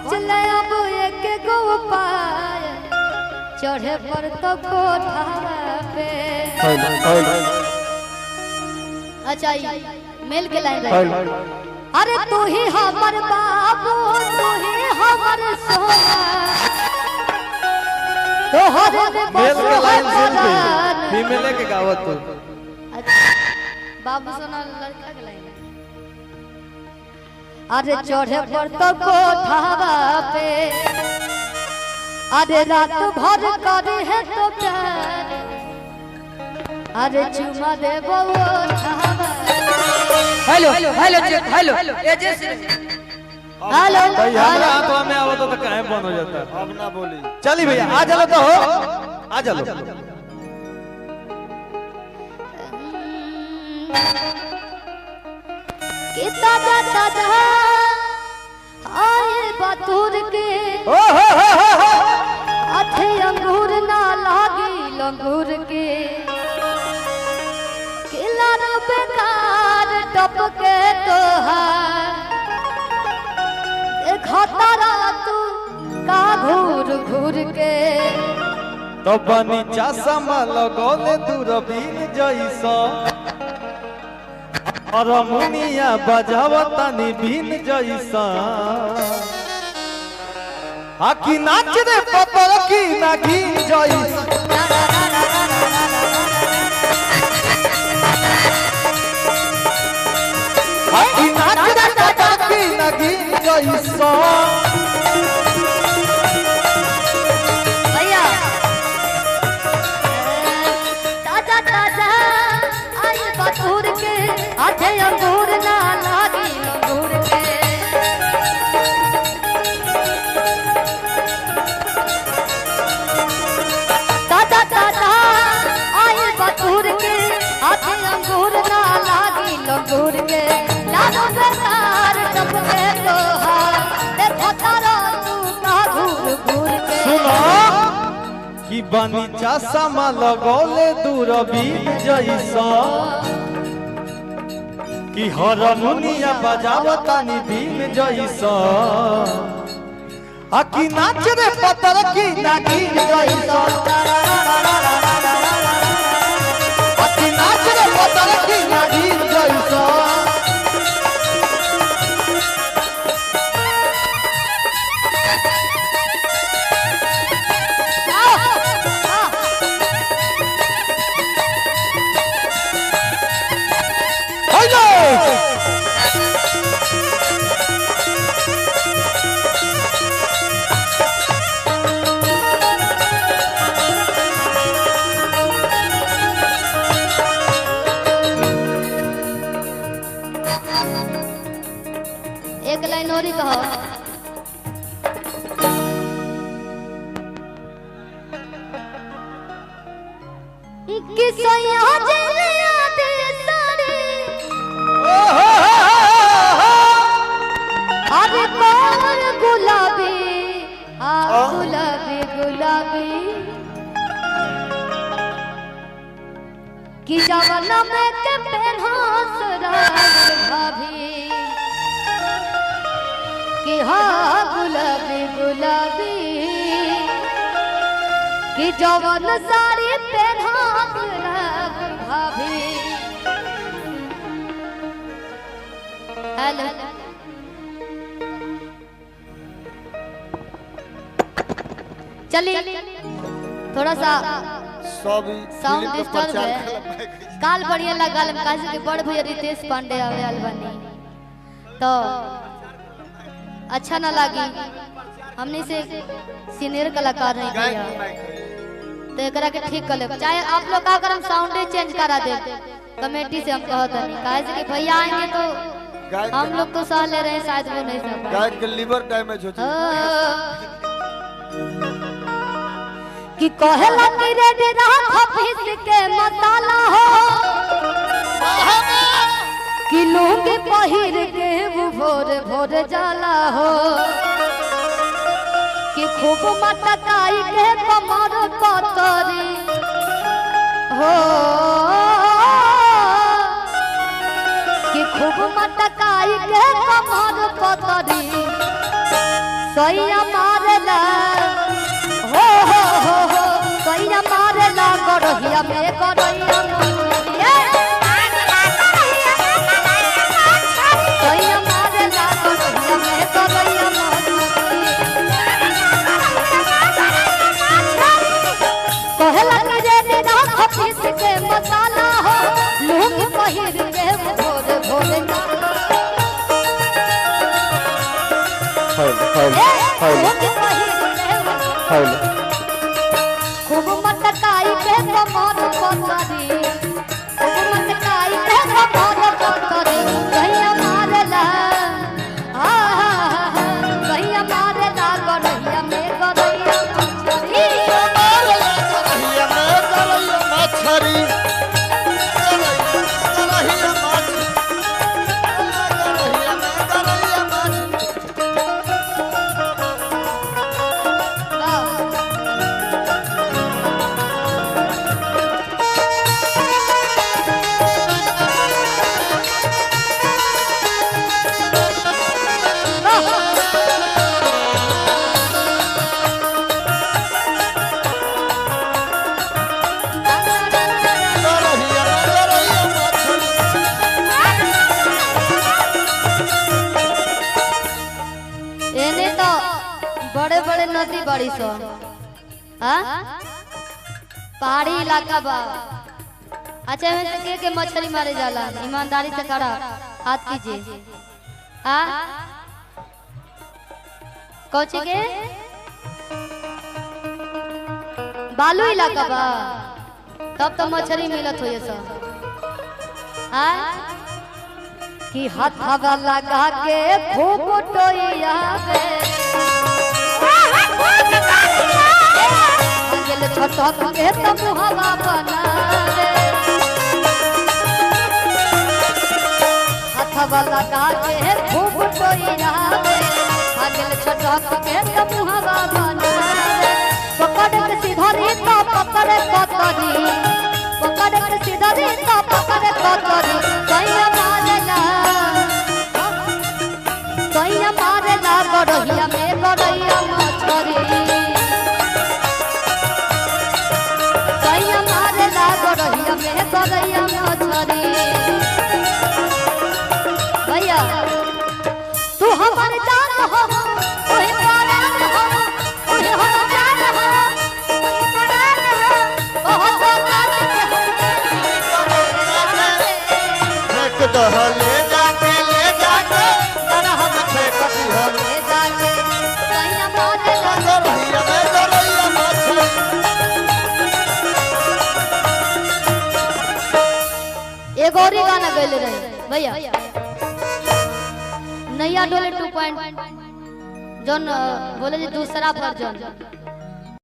सोचले अब एक गो उपाय चढ़े पर तो कोठा पे। अच्छा मेल के लाइन रहे। अरे तू ही हमर बाबू तू ही हमर सोना तोहरे में बस फीमेल के गावत तो बाबू सोना लड़का के लाइन। अरे चढ़े पर तो कोठावा पे अरे रात भर करे है तो प्यार अरे चुमा दे वो हेलो हेलो हेलो ये जैसे हेलो हमारा हाथवा में आवत तो काहे बंद हो जाता है। अब ना बोली चली भैया आ चलो तो हो आ चलो कितना जाता आए बतूर के अथे अंगूर ना लागी लंगूर के किला न बेकार टपके तोहार देखता तू का घूर घूर के तो बनी चश्मा लगोले दूरबीन जैसा और मुनिया बजावता निबीन जैसा आकी नाच रे पतर की नागिन जैसा आकी नाच रे पतर की नागिन जैसा भैया ताजा ताजा आई बतूर के आधे अंगूर ना लागी अंगूर के ताजा ताजा आई बतूर के आधे अंगूर ना लागी अंगूर के लालो बेकार टपके तोहार देखो तारा तू का घूर घूर के कि बनी चश्मा लगोले दूरबीन जैसा कि हारमोनिया बजावता निबीन जैसा आकी नाच रे पतर की नागिन जैसा आकी नाच रे पतर की नागिन जैसा एक लाइन और ही कहो किसया जलिया दे सारे अरे कौन गुलाबी गुलाबी गुलाबी कि जवाना में के पहनास भाभी कि हाँ गुलाबी गुलाबी कि जवान साड़ी पहना भाभी। हेलो चलिए थोड़ा सा साउंड डिस्टर्ब है काल बढ़िया लगा काज के बड़ भैया रितेश पांडे आवे अलबनी तो अच्छा ना लगी हमने से सीनियर कलाकार नहीं किया तो एकरा के ठीक कर ले चाहे आप लोग का अगर हम साउंड चेंज करा दे कमेटी से हम कहते नहीं काहे कि भैया आएंगे तो हम लोग तो सह ले रहे हैं शायद वो नहीं सह गाय के लीवर डैमेज हो जाए कि कहेला कि रे राख पीस के मसाला हो कि लोग पहिर के वो भोर भोर जाला हो कि खूब मटकाई के कमर पतरी हो कि खूब मटकाई के कमर पतरी सैया मारेला हो सैया मारेला गड़हिया में गड़हिया सैया मारेला गड़हिया में गड़हिया कहला कि रे बिना खपीस के मसाला हो लूंगी पहिर के भोरे भोरे खूब मटकाई के कमर पतरी खूब मटकाई के कमर पतरी कहिया मारेला कहिया मारेला गड़हिया में गड़हिया मछरी बड़े बड़े नदी बड़ी सो पहाड़ी इलाका बा। अच्छा के मछली मारे जाला ईमानदारी से खड़ा हाथ कीजिए कौची के बालू इलाका बा तब तो मछली मिलत हो सब कि हाथवा लगा के खूब टोइया छटक के तब हवा बना हाथवा लगा के खूब टोइया छटक के तब हवा बना पकड़ के सीधरी तो पकड़ कतरी पकड़ के सीधरी तो पकड़ कतरी सैया मारेला गड़हिया में गड़हिया मछरी सैया मारेला गड़हिया में गड़हिया मछरी भैया तू हमार जान हो ओहे प्राण हो ओहे हम जान हो ओहे प्राण हो बहुत बात फेंक दहले जाके ले जाके तरह में फेंकती हो ले जाके सैया मारेला गड़हिया में गड़हिया मछली एक और ही गाना गैले रहे भैया नैया डोले 2 पॉइंट जोन बोले जी दूसरा वर्जन